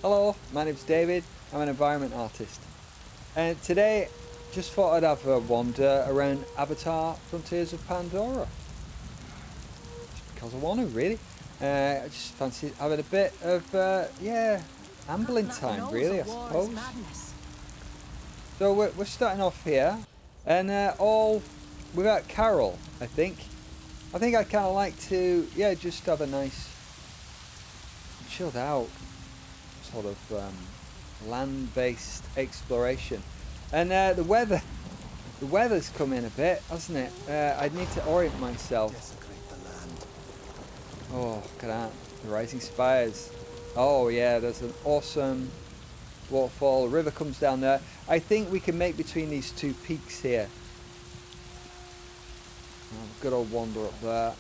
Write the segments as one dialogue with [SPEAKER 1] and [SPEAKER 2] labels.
[SPEAKER 1] Hello, my name's David. I'm an environment artist. And today, just thought I'd have a wander around Avatar Frontiers of Pandora. Just because I want to, really. I just fancy having a bit of, ambling time, really, I suppose. So we're starting off here, and all without Carol, I think. I think I'd kind of like to, just have a nice, chilled out sort of land-based exploration. And the weather's come in a bit, hasn't it? I'd need to orient myself. Oh, look at that, the rising spires. Oh yeah, there's an awesome waterfall. A river comes down there. I think we can make between these two peaks here. Oh, good old wander up there.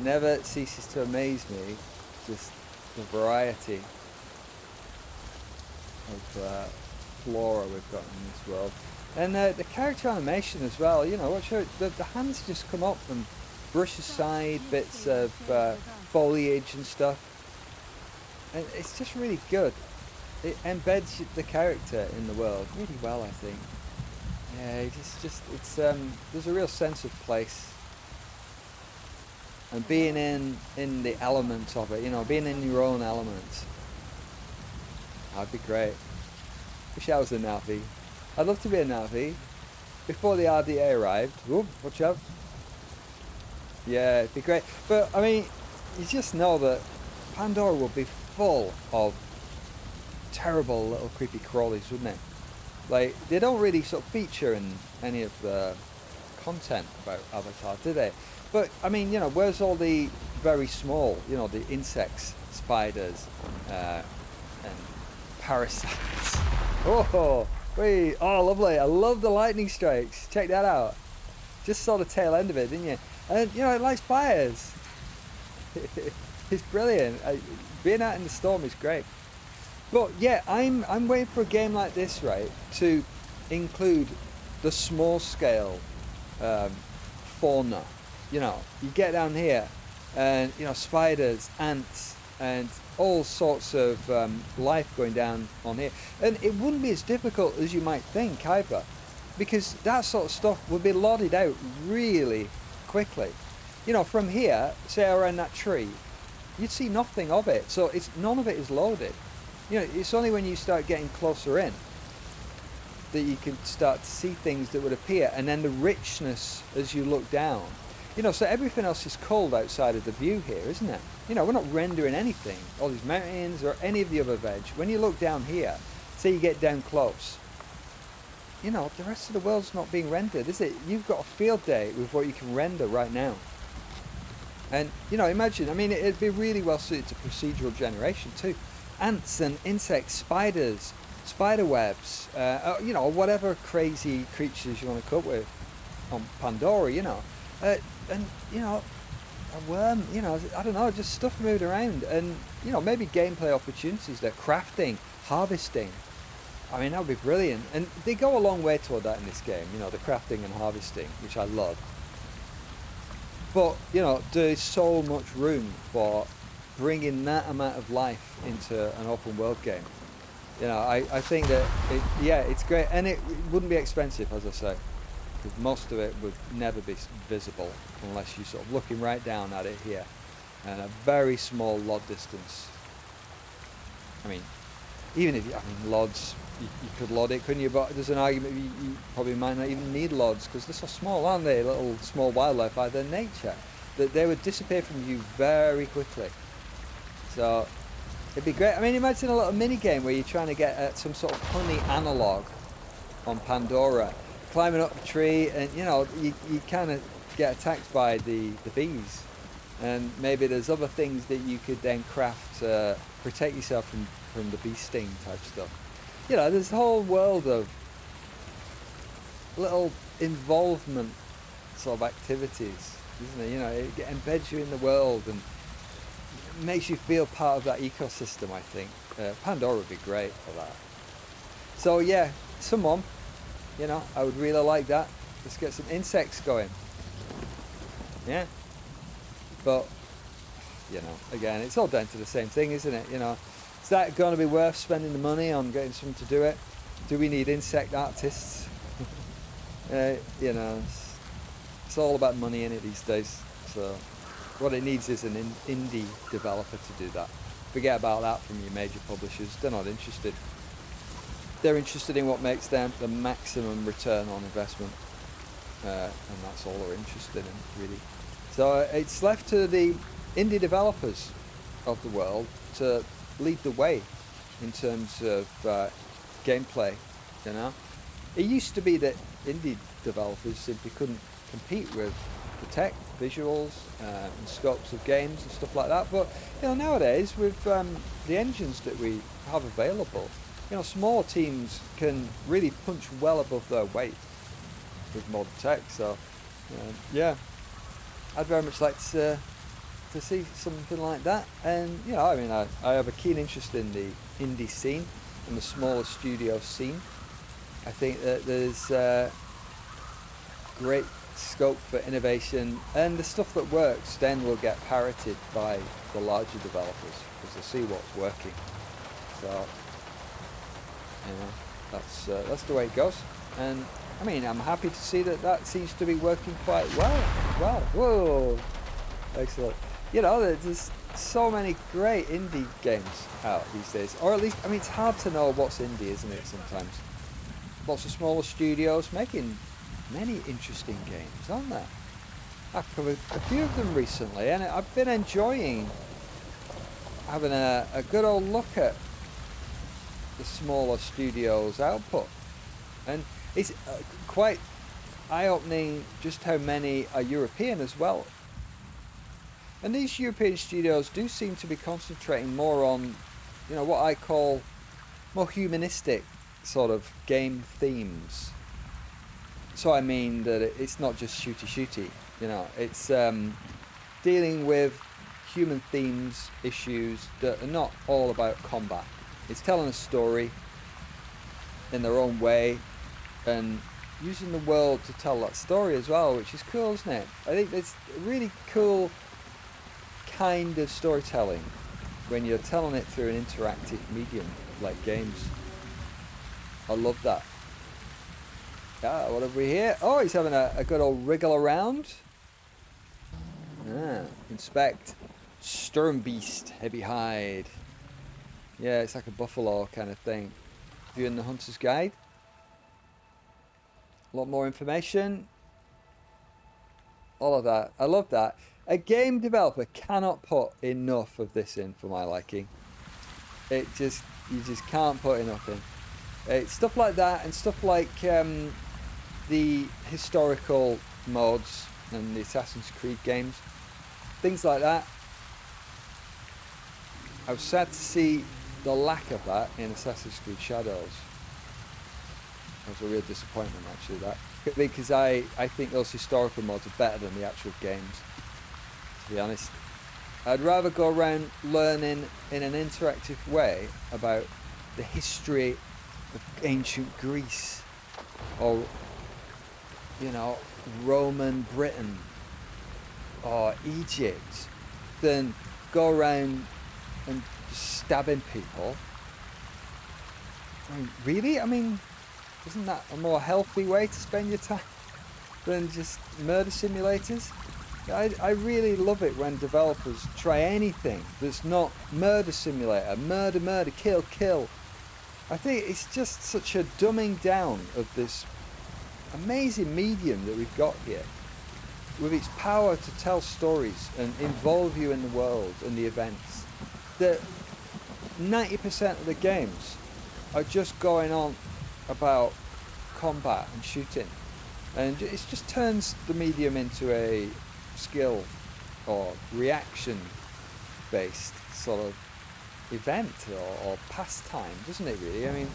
[SPEAKER 1] Never ceases to amaze me, just the variety of flora we've got in this world. And the character animation as well, you know, watch out, the hands just come up and brush aside bits of foliage and stuff. And it's just really good. It embeds the character in the world really well, I think. Yeah, it's there's a real sense of place. And being in the element of it, you know, being in your own element. That'd be great. Wish I was a Navi. I'd love to be a Navi. Before the RDA arrived. Whoa, watch out. Yeah, it'd be great. But, I mean, you just know that Pandora would be full of terrible little creepy crawlies, wouldn't it? Like, they don't really sort of feature in any of the content about Avatar, do they? But, I mean, you know, where's all the very small, you know, the insects, spiders, and parasites? Oh, wait, oh, lovely. I love the lightning strikes. Check that out. Just saw the tail end of it, didn't you? And, you know, it likes Spires. It's brilliant. Being out in the storm is great. But, yeah, I'm waiting for a game like this, right, to include the small-scale fauna. You know, you get down here and, you know, spiders, ants, and all sorts of life going down on here. And it wouldn't be as difficult as you might think either, because that sort of stuff would be lodded out really quickly. You know, from here, say around that tree, you'd see nothing of it. So none of it is loaded. You know, it's only when you start getting closer in that you can start to see things that would appear, and then the richness as you look down. You know, so everything else is cold outside of the view here, isn't it? You know, we're not rendering anything, all these mountains or any of the other veg. When you look down here, say you get down close, you know, the rest of the world's not being rendered, is it? You've got a field day with what you can render right now. And, you know, imagine, I mean, it'd be really well suited to procedural generation too. Ants and insects, spiders, spider webs, you know, whatever crazy creatures you want to cope with on Pandora, you know. And, you know, a worm, you know, I don't know, just stuff moved around. And, you know, maybe gameplay opportunities there, crafting, harvesting. I mean, that would be brilliant. And they go a long way toward that in this game, you know, the crafting and harvesting, which I love. But, you know, there's so much room for bringing that amount of life into an open world game. You know, I think that, it's great. And it wouldn't be expensive, as I say. Because most of it would never be visible unless you're sort of looking right down at it here, and a very small LOD distance. I mean, even if LODs, you could LOD it, couldn't you? But there's an argument you probably might not even need LODs because they're so small, aren't they? Little small wildlife by their nature, that they would disappear from view very quickly. So it'd be great. I mean, imagine a little mini game where you're trying to get some sort of honey analog on Pandora. Climbing up a tree, and you know, you kind of get attacked by the bees, and maybe there's other things that you could then craft to protect yourself from the bee sting type stuff. You know, there's a whole world of little involvement sort of activities, isn't it? You know, it embeds you in the world and makes you feel part of that ecosystem, I think. Pandora would be great for that. So yeah, someone, you know, I would really like that. Let's get some insects going. Yeah. But, you know, again, it's all down to the same thing, isn't it? You know, is that going to be worth spending the money on getting someone to do it? Do we need insect artists? You know, it's all about money in it these days. So what it needs is an indie developer to do that. Forget about that from your major publishers. They're not interested. They're interested in what makes them the maximum return on investment. And that's all they're interested in, really. So it's left to the indie developers of the world to lead the way in terms of gameplay, you know. It used to be that indie developers simply couldn't compete with the tech, visuals, and scopes of games and stuff like that. But, you know, nowadays with the engines that we have available, you know, small teams can really punch well above their weight with modern tech. So, yeah, I'd very much like to see something like that. And, you know, I mean, I have a keen interest in the indie scene and the smaller studio scene. I think that there's great scope for innovation, and the stuff that works then will get parroted by the larger developers because they see what's working. So, you know, that's the way it goes. And I mean, I'm happy to see that seems to be working quite well. Wow, whoa, excellent. You know, there's so many great indie games out these days, or at least, I mean, it's hard to know what's indie, isn't it, sometimes. Lots of smaller studios making many interesting games, aren't there? I've covered a few of them recently, and I've been enjoying having a good old look at the smaller studios' output. And it's quite eye-opening just how many are European as well. And these European studios do seem to be concentrating more on, you know, what I call more humanistic sort of game themes. So I mean that it's not just shooty, you know, it's dealing with human themes, issues that are not all about combat. It's telling a story in their own way and using the world to tell that story as well, which is cool, isn't it? I think it's a really cool kind of storytelling when you're telling it through an interactive medium like games. I love that. Yeah, what have we here? Oh, he's having a good old wriggle around. Inspect. Sturmbeast, heavy hide. Yeah, it's like a buffalo kind of thing. Viewing the Hunter's Guide. A lot more information. All of that. I love that. A game developer cannot put enough of this in for my liking. You just can't put enough in. It's stuff like that, and stuff like the historical modes and the Assassin's Creed games. Things like that. I was sad to see the lack of that in Assassin's Creed Shadows. That was a real disappointment, actually, that. Because I think those historical modes are better than the actual games, to be honest. I'd rather go around learning in an interactive way about the history of ancient Greece, or, you know, Roman Britain, or Egypt, than go around and stabbing people. I mean, really? I mean, isn't that a more healthy way to spend your time than just murder simulators? I really love it when developers try anything that's not murder simulator, murder, kill. I think it's just such a dumbing down of this amazing medium that we've got here, with its power to tell stories and involve you in the world and the events, that 90% of the games are just going on about combat and shooting, and it just turns the medium into a skill or reaction based sort of event or pastime, doesn't it, really? I mean,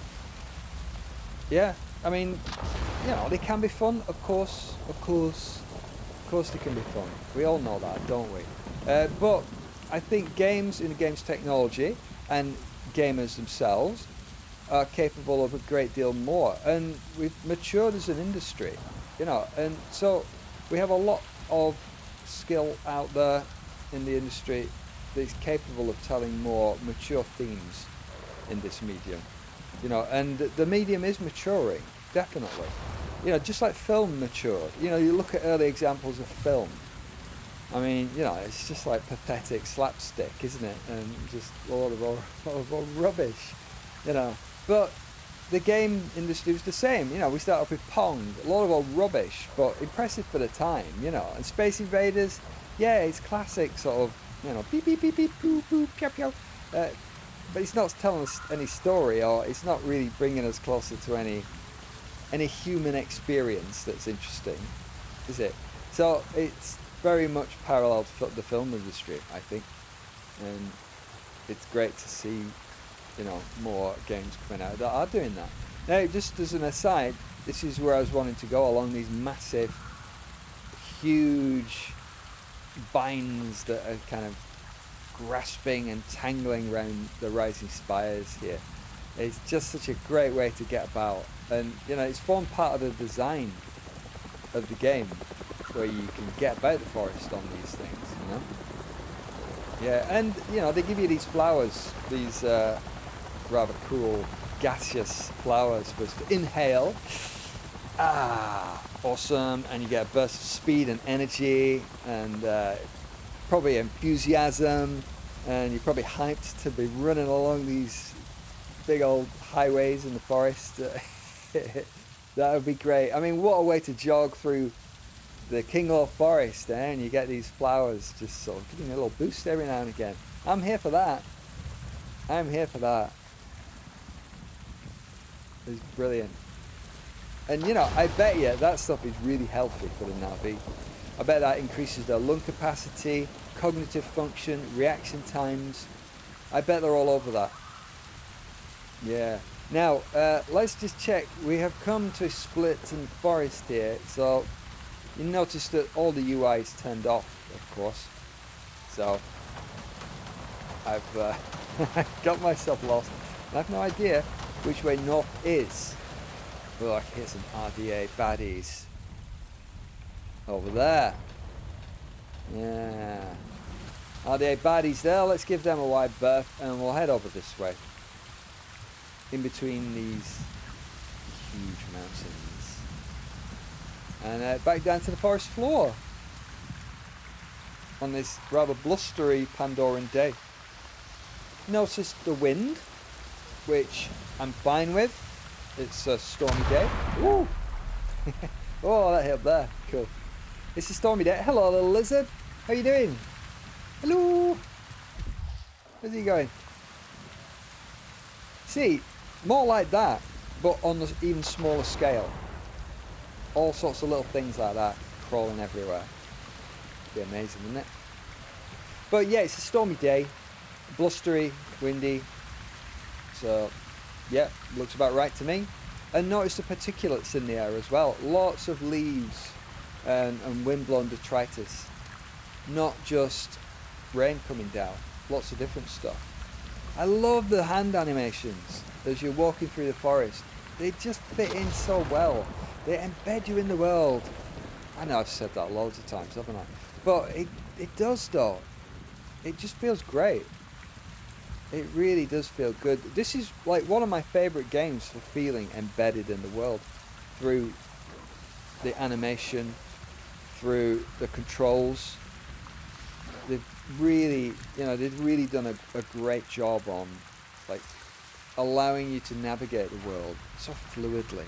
[SPEAKER 1] yeah, I mean, you know, they can be fun, of course they can be fun. We all know that, don't we? But I think games in the games technology and gamers themselves are capable of a great deal more, and we've matured as an industry, you know, and so we have a lot of skill out there in the industry that's capable of telling more mature themes in this medium. You know, and the medium is maturing, definitely. You know, just like film matured. You know, you look at early examples of film. I mean, you know, it's just like pathetic slapstick, isn't it? And just a lot of rubbish, you know. But the game industry was the same. You know, we started off with Pong, a lot of old rubbish, but impressive for the time, you know. And Space Invaders, yeah, it's classic sort of, you know, beep, beep, beep, beep, boop, boop, pew, pew. But it's not telling us any story, or it's not really bringing us closer to any human experience that's interesting, is it? So it's very much parallel to the film industry, I think, and it's great to see, you know, more games coming out that are doing that. Now, just as an aside, this is where I was wanting to go, along these massive, huge binds that are kind of grasping and tangling around the rising spires here. It's just such a great way to get about, and you know, it's formed part of the design of the game, where you can get about the forest on these things, you know. Yeah, and you know, they give you these flowers, these rather cool gaseous flowers for us to inhale. Awesome. And you get a burst of speed and energy, and probably enthusiasm, and you're probably hyped to be running along these big old highways in the forest. That would be great. I mean, what a way to jog through the Kinglor forest, and you get these flowers just sort of giving you a little boost every now and again. I'm here for that. I'm here for that. It's brilliant. And you know, I bet you that stuff is really healthy for the Navi. I bet that increases their lung capacity, cognitive function, reaction times. I bet they're all over that. Yeah. Now, let's just check. We have come to Splitton Forest here. So, you notice that all the UI is turned off, of course. So, I've got myself lost. I have no idea which way north is. Oh, I can hear some RDA baddies over there. Yeah, RDA baddies there. Let's give them a wide berth, and we'll head over this way, in between these huge mountains, and back down to the forest floor on this rather blustery Pandoran day. Notice the wind, which I'm fine with. It's a stormy day. Woo! Oh, that helped there. Cool. It's a stormy day. Hello, little lizard. How you doing? Hello. Where's he going? See, more like that, but on an even smaller scale. All sorts of little things like that crawling everywhere. Be amazing, wouldn't it? But yeah, it's a stormy day, blustery, windy. So yeah, looks about right to me. And notice the particulates in the air as well. Lots of leaves and windblown detritus. Not just rain coming down. Lots of different stuff. I love the hand animations as you're walking through the forest. They just fit in so well. They embed you in the world. I know I've said that loads of times, haven't I? But it does though. It just feels great. It really does feel good. This is like one of my favourite games for feeling embedded in the world, through the animation, through the controls. They've really, you know, they've really done a great job on like allowing you to navigate the world so fluidly.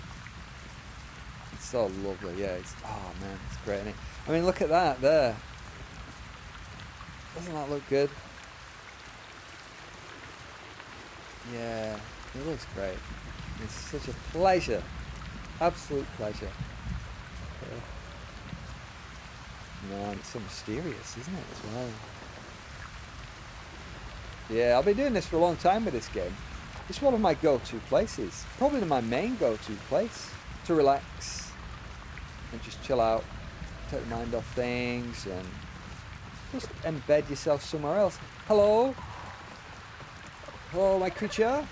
[SPEAKER 1] It's so lovely, yeah. It's, oh man, it's great, isn't it? I mean, look at that there. Doesn't that look good? Yeah, it looks great. It's such a pleasure, absolute pleasure. Man, it's so mysterious, isn't it, as well? Yeah, I've been doing this for a long time with this game. It's one of my go-to places, probably my main go-to place to relax and just chill out, take your mind off things, and just embed yourself somewhere else. Hello? Hello, my creature.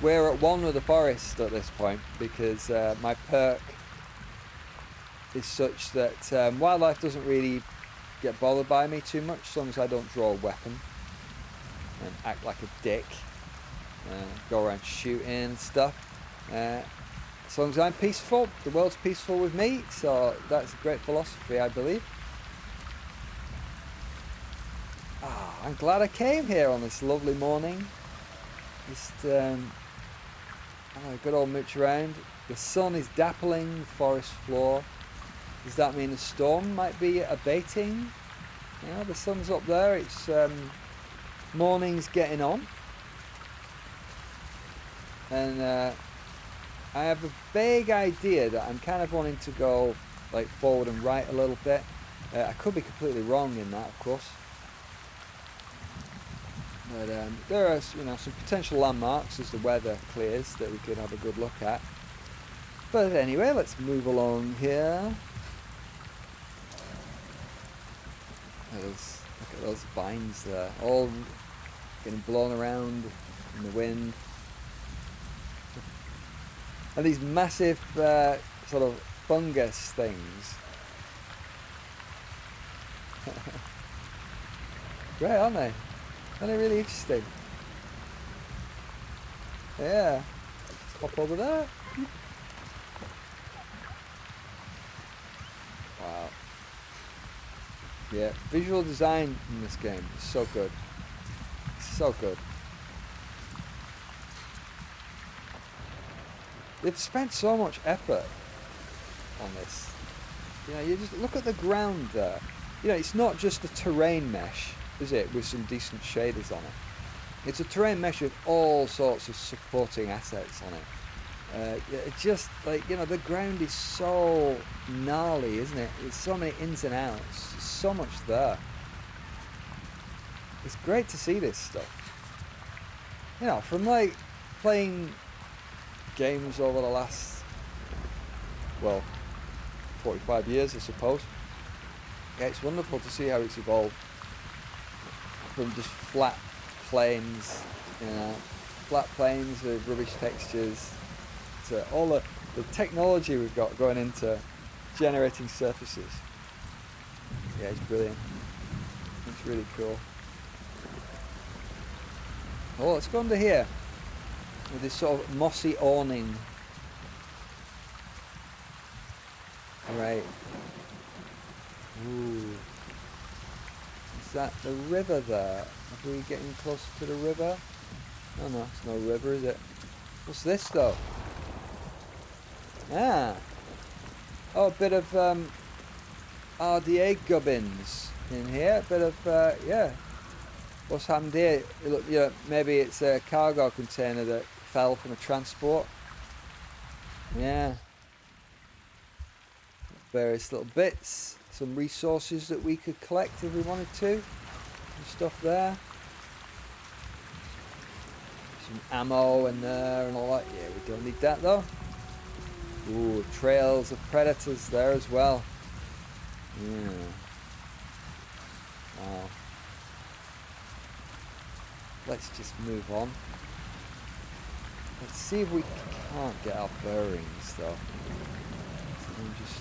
[SPEAKER 1] We're at one with the forest at this point because my perk is such that wildlife doesn't really get bothered by me too much, as long as I don't draw a weapon and act like a dick, go around shooting and stuff. As long as I'm peaceful, the world's peaceful with me, so that's a great philosophy, I believe. I'm glad I came here on this lovely morning. Just having a good old mooch around. The sun is dappling the forest floor. Does that mean the storm might be abating? Yeah, the sun's up there. It's morning's getting on, and I have a vague idea that I'm kind of wanting to go like forward and right a little bit. I could be completely wrong in that, of course. But there are, you know, some potential landmarks as the weather clears that we could have a good look at. But anyway, let's move along here. Look at those vines there, all getting blown around in the wind. And these massive sort of fungus things. Great, aren't they? Aren't they really interesting? Yeah. Let's hop over there. Wow. Yeah, visual design in this game is so good. So good. They've spent so much effort on this. You know, you just look at the ground there. You know, it's not just a terrain mesh, is it, with some decent shaders on it. It's a terrain mesh with all sorts of supporting assets on it. It's just like, you know, the ground is so gnarly, isn't it? There's so many ins and outs. There's so much there. It's great to see this stuff. You know, from like playing games over the last, well, 45 years, I suppose. Yeah, it's wonderful to see how it's evolved from just flat planes, you know, flat planes with rubbish textures, to all the technology we've got going into generating surfaces. Yeah, it's brilliant. It's really cool. Oh, let's go under here with this sort of mossy awning. Right. Ooh. Is that the river there? Are we getting closer to the river? Oh no, it's no river, is it? What's this though? Ah. Oh, a bit of RDA gubbins in here. A bit of, yeah. What's happened here? Look, you know, maybe it's a cargo container that fell from a transport. Yeah. Various little bits. Some resources that we could collect if we wanted to. Some stuff there. Some ammo in there and all that. Yeah, we don't need that though. Ooh, trails of predators there as well. Yeah. Wow. Let's just move on. Let's see if we can't get our bearings though. So I'm just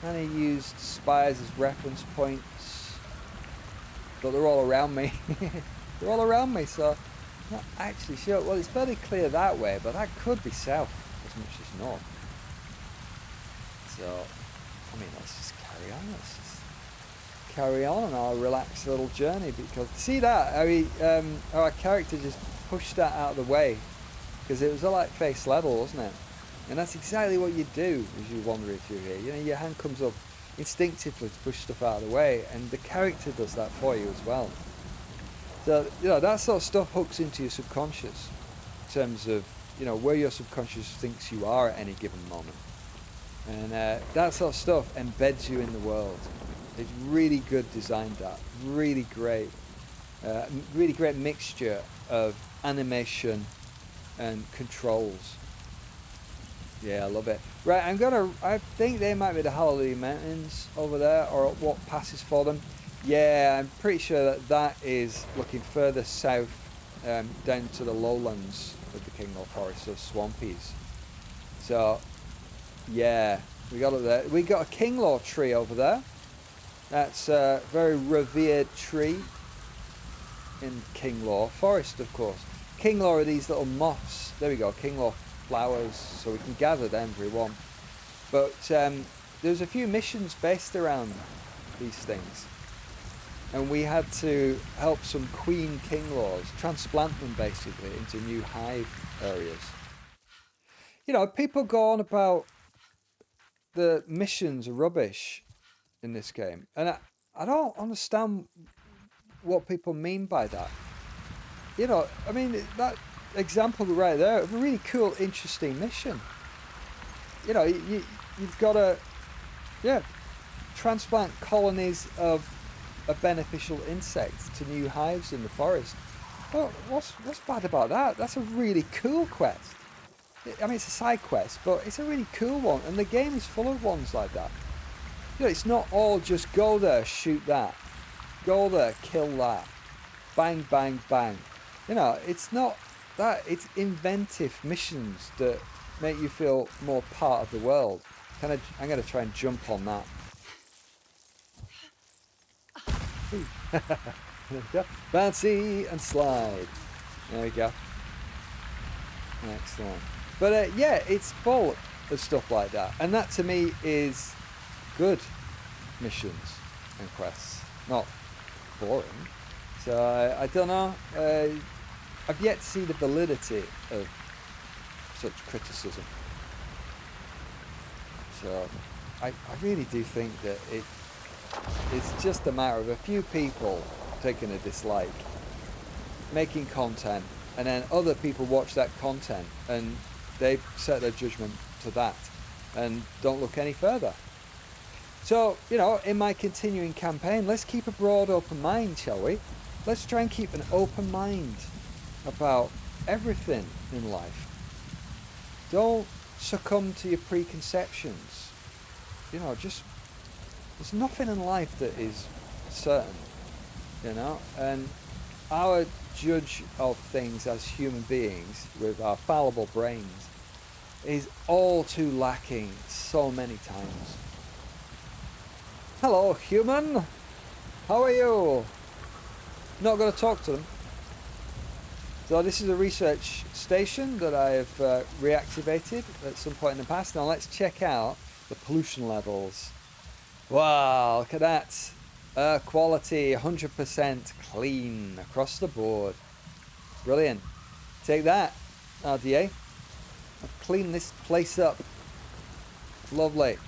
[SPEAKER 1] kind of used Spires as reference points, but they're all around me. They're all around me, so I'm not actually sure. Well, it's fairly clear that way, but that could be south as much as north. So, I mean, let's just carry on. Let's just carry on our relaxed little journey, because see that? I mean, our character just pushed that out of the way because it was all like face level, wasn't it? And that's exactly what you do as you're wandering through here. You know, your hand comes up instinctively to push stuff out of the way, and the character does that for you as well. So, you know, that sort of stuff hooks into your subconscious in terms of, you know, where your subconscious thinks you are at any given moment. And that sort of stuff embeds you in the world. It's really good design, that. Really great mixture of animation and controls. Yeah, I love it. Right, I think they might be the Hallelujah Mountains over there, or what passes for them. Yeah, I'm pretty sure that is looking further south, down to the lowlands of the Kinglor Forest, so swampies. So, yeah, We got it there. We got a Kinglor tree over there. That's a very revered tree in Kinglor Forest, of course. Kinglor are these little moths. There we go, Kinglor flowers, so we can gather them if we want. But there's a few missions based around these things. And we had to help some queen Kinglors, transplant them basically into new hive areas. You know, people go on about the missions are rubbish in this game. And I don't understand what people mean by that. You know, I mean, that example right there, a really cool, interesting mission. You know, you've got to, yeah, transplant colonies of a beneficial insect to new hives in the forest. Well, what's bad about that? That's a really cool quest. I mean, it's a side quest, but it's a really cool one, and the game is full of ones like that. You know, it's not all just go there, shoot that, go there, kill that, bang, bang, bang. You know, it's not that. It's inventive missions that make you feel more part of the world. I'm going to try and jump on that. There we go. Bouncy and slide. There we go. Excellent. But yeah, it's full of stuff like that. And that to me is good missions and quests. Not boring. So I don't know. I've yet to see the validity of such criticism. So I really do think that it's just a matter of a few people taking a dislike, making content, and then other people watch that content and they set their judgment to that and don't look any further. So, you know, in my continuing campaign, let's keep a broad open mind, shall we? Let's try and keep an open mind about everything in life. Don't succumb to your preconceptions. You know, just, there's nothing in life that is certain, you know, and our judge of things as human beings with our fallible brains is all too lacking so many times. Hello, human. How are you? Not going to talk to them. So this is a research station that I have reactivated at some point in the past. Now let's check out the pollution levels. Wow, look at that. Air quality 100% clean across the board. Brilliant. Take that, RDA. I've cleaned this place up. Lovely.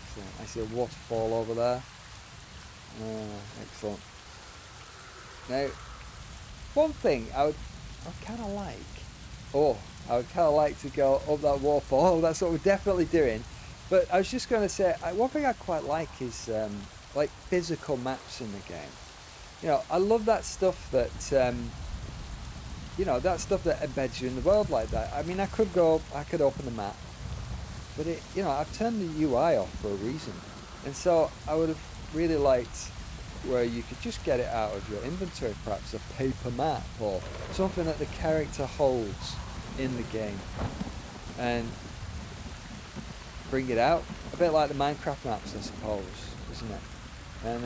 [SPEAKER 1] Excellent. I see a waterfall over there. Excellent. Now, one thing I would kind of like. I would kind of like to go up that waterfall. That's what we're definitely doing. But I was just going to say, one thing I quite like is like physical maps in the game. You know, I love that stuff that, you know, that stuff that embeds you in the world like that. I mean, I could open the map, but you know, I've turned the UI off for a reason. And so I would have really liked where you could just get it out of your inventory, perhaps a paper map or something that the character holds in the game, and bring it out a bit like the Minecraft maps, I suppose, isn't it? And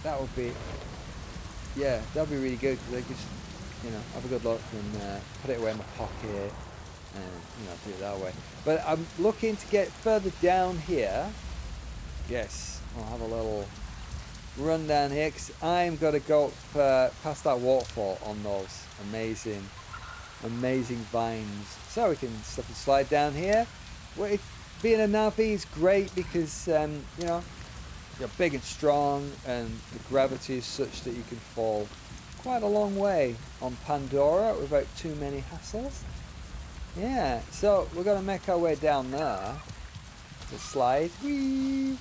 [SPEAKER 1] that would be, yeah, that'd be really good, because I could just, you know, have a good look and put it away in my pocket and, you know, do it that way. But I'm looking to get further down here. Yes, I'll have a little run down here, because I'm going to go up past that waterfall on those amazing vines. So we can slip and slide down here. Well, being a Navi is great because, you know, you're big and strong, and the gravity is such that you can fall quite a long way on Pandora without too many hassles. Yeah, so we're going to make our way down there to slide. Whee!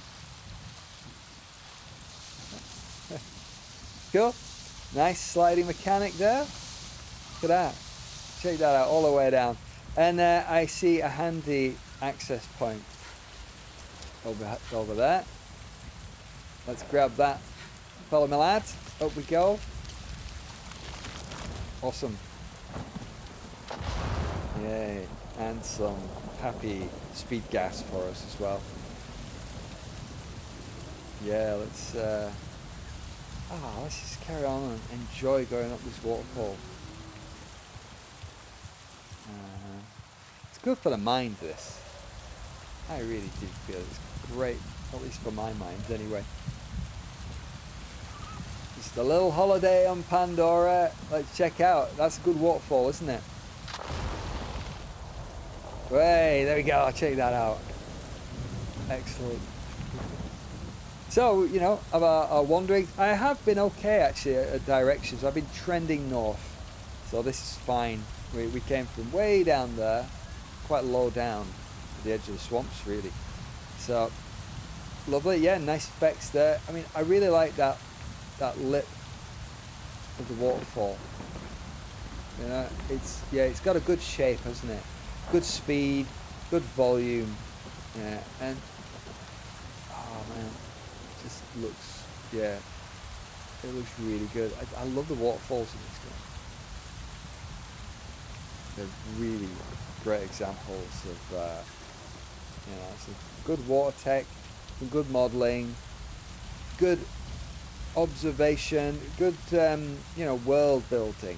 [SPEAKER 1] Cool. Nice sliding mechanic there. Look at that. Check that out all the way down. And I see a handy access point over there. Let's grab that. Follow me, lads. Up we go. Awesome. Yay. And some happy speed gas for us as well. Yeah, let's just carry on and enjoy going up this waterfall. It's good for the mind, this. I really do feel it's great, at least for my mind anyway. Just a little holiday on Pandora. Let's check out. That's a good waterfall, isn't it? Hey, there we go. Check that out. Excellent. So, you know, I'm wondering, I have been okay actually at directions. I've been trending north, so this is fine. We came from way down there, quite low down at the edge of the swamps really. So, lovely, yeah, nice effects there. I mean, I really like that lip of the waterfall. You know, it's got a good shape, hasn't it? Good speed, good volume, yeah, and oh man. Just looks, yeah, it looks really good. I love the waterfalls in this game. They're really great examples of, you know, some good water tech, some good modelling, good observation, good, you know, world building.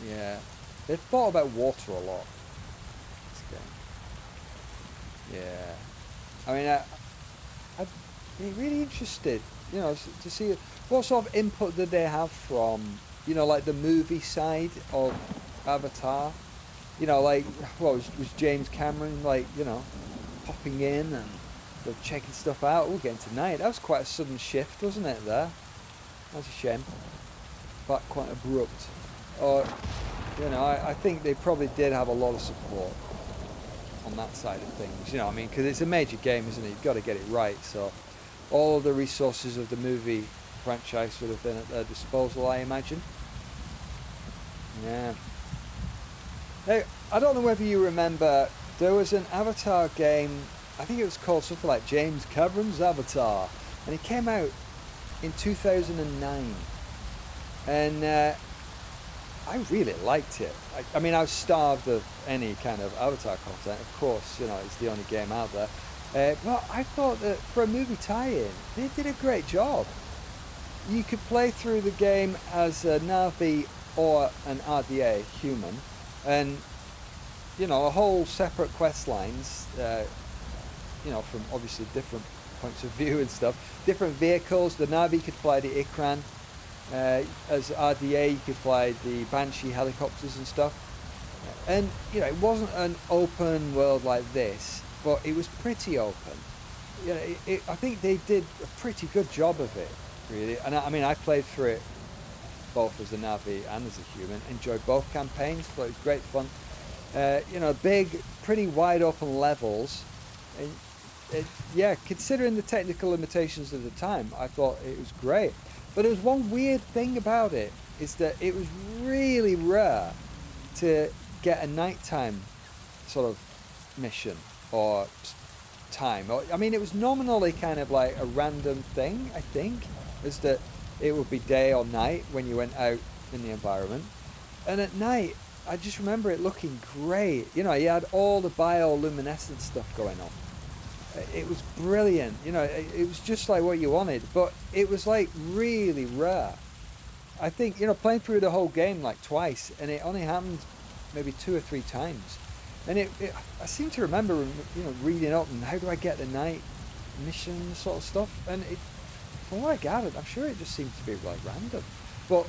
[SPEAKER 1] Yeah, they've thought about water a lot. This game. Yeah. I mean, I'd be really interested, you know, to see what sort of input did they have from, you know, like the movie side of Avatar. You know, like, what was James Cameron, like, you know, popping in and sort of checking stuff out. We're getting tonight. That was quite a sudden shift, wasn't it, there? That's a shame. But quite abrupt. Or, you know, I think they probably did have a lot of support on that side of things, you know what I mean, because it's a major game, isn't it? You've got to get it right, so all of the resources of the movie franchise would have been at their disposal, I imagine. Yeah. Now, I don't know whether you remember, there was an Avatar game, I think it was called something like James Cameron's Avatar, and it came out in 2009, and I really liked it. I mean, I was starved of any kind of Avatar content. Of course, you know, it's the only game out there. But I thought that for a movie tie-in, they did a great job. You could play through the game as a Na'vi or an RDA human, and, you know, a whole separate quest lines, you know, from obviously different points of view and stuff. Different vehicles. The Na'vi could fly the Ikran. As RDA, you could fly the Banshee helicopters and stuff, and you know, it wasn't an open world like this, but it was pretty open. You know, I think they did a pretty good job of it, really. And I mean, I played through it both as a Na'vi and as a human. Enjoyed both campaigns. Thought it was great fun. You know, big, pretty wide open levels. And yeah, considering the technical limitations of the time, I thought it was great. But there was one weird thing about it, is that it was really rare to get a nighttime sort of mission or time. I mean, it was nominally kind of like a random thing, I think, is that it would be day or night when you went out in the environment. And at night, I just remember it looking great. You know, you had all the bioluminescent stuff going on. It was brilliant, you know, it was just like what you wanted, but it was like really rare. I think, you know, playing through the whole game like twice, and it only happened maybe 2 or 3 times. And I seem to remember, you know, reading up and how do I get the night mission sort of stuff, and from what I gathered, I'm sure it just seemed to be like random. But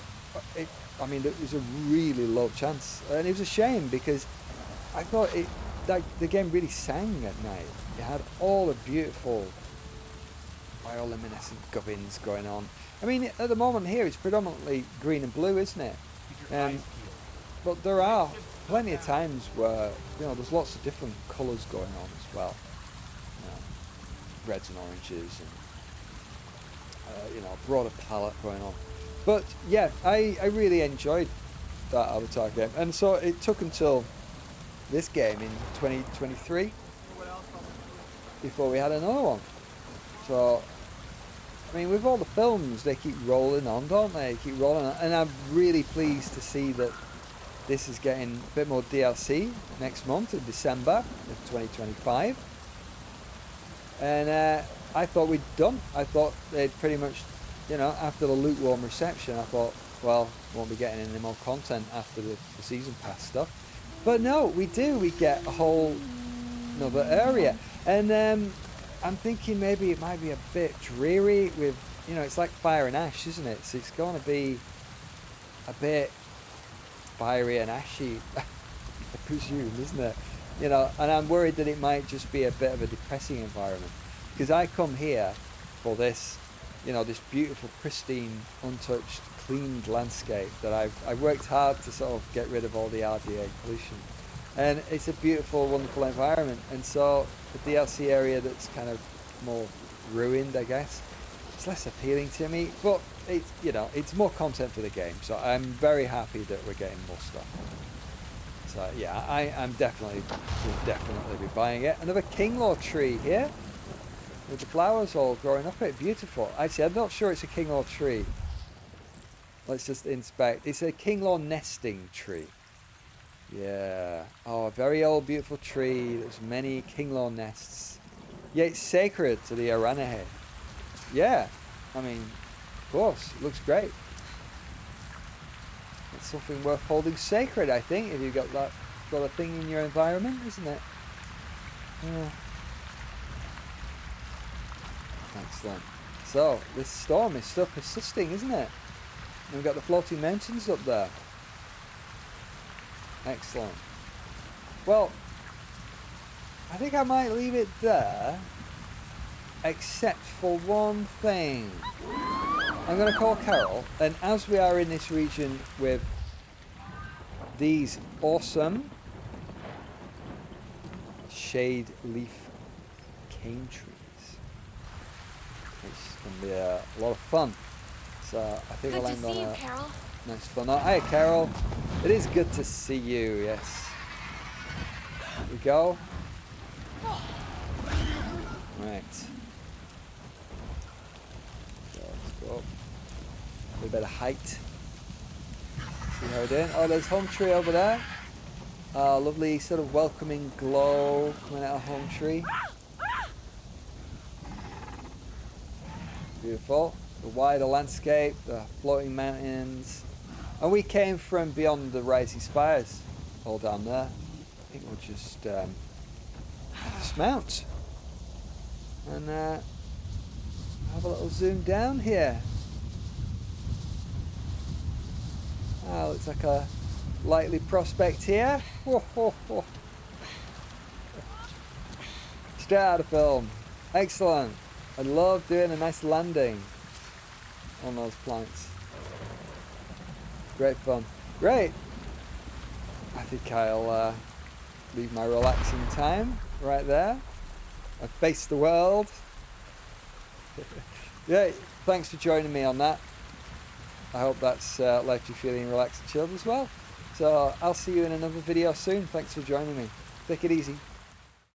[SPEAKER 1] I mean, it was a really low chance, and it was a shame because I thought like the game really sang at night. It had all the beautiful bioluminescent gubbins going on. I mean, at the moment here, it's predominantly green and blue, isn't it? But there are plenty of times where, you know, there's lots of different colours going on as well. You know, reds and oranges, and you know, a broader palette going on. But yeah, I really enjoyed that Avatar game, and so it took until this game in 2023 before we had another one. So, I mean, with all the films, they keep rolling on, don't they? Keep rolling on, and I'm really pleased to see that this is getting a bit more DLC next month in December of 2025. And I thought we'd done. I thought they'd pretty much, you know, after the lukewarm reception, I thought, well, won't be getting any more content after the season pass stuff. But no, we do. We get a whole another area. And I'm thinking maybe it might be a bit dreary with, you know, it's like fire and ash, isn't it? So it's going to be a bit fiery and ashy, I presume, isn't it? You know, and I'm worried that it might just be a bit of a depressing environment. Because I come here for this, you know, this beautiful, pristine, untouched, cleaned landscape that I've worked hard to sort of get rid of all the RDA pollution. And it's a beautiful, wonderful environment. And so the DLC area that's kind of more ruined, I guess, it's less appealing to me. But it's, you know, it's more content for the game. So I'm very happy that we're getting more stuff. So yeah, I'm definitely be buying it. Another Kinglor tree here with the flowers all growing up it. Beautiful. Actually, I'm not sure it's a Kinglor tree. Let's just inspect. It's a Kinglor nesting tree. Yeah. Oh, a very old, beautiful tree. There's many Kinglor nests. Yeah, it's sacred to the Aranahe. Yeah. I mean, of course, it looks great. It's something worth holding sacred, I think, if you've got a thing in your environment, isn't it? Yeah. Excellent. So, this storm is still persisting, isn't it? And we've got the floating mountains up there. Excellent. Well, I think I might leave it there, except for one thing. I'm going to call Carol, and as we are in this region with these awesome shade leaf cane trees, it's going to be a lot of fun. So I think we'll end on a nice fun note. Hi Carol, it is good to see you, yes. Here we go. Right. So let's go up. A little bit of height. See how we're doing. Oh, there's home tree over there. Lovely sort of welcoming glow coming out of home tree. Beautiful. The wider landscape, the floating mountains. And we came from beyond the rising spires, all down there. I think we'll just dismount and have a little zoom down here. Looks like a likely prospect here. Whoa, whoa, whoa. Straight out of film. Excellent. I love doing a nice landing on those planks. Great fun. Great. I think I'll leave my relaxing time right there. I face the world. Yeah, thanks for joining me on that. I hope that's left you feeling relaxed and chilled as well. So I'll see you in another video soon. Thanks for joining me. Take it easy.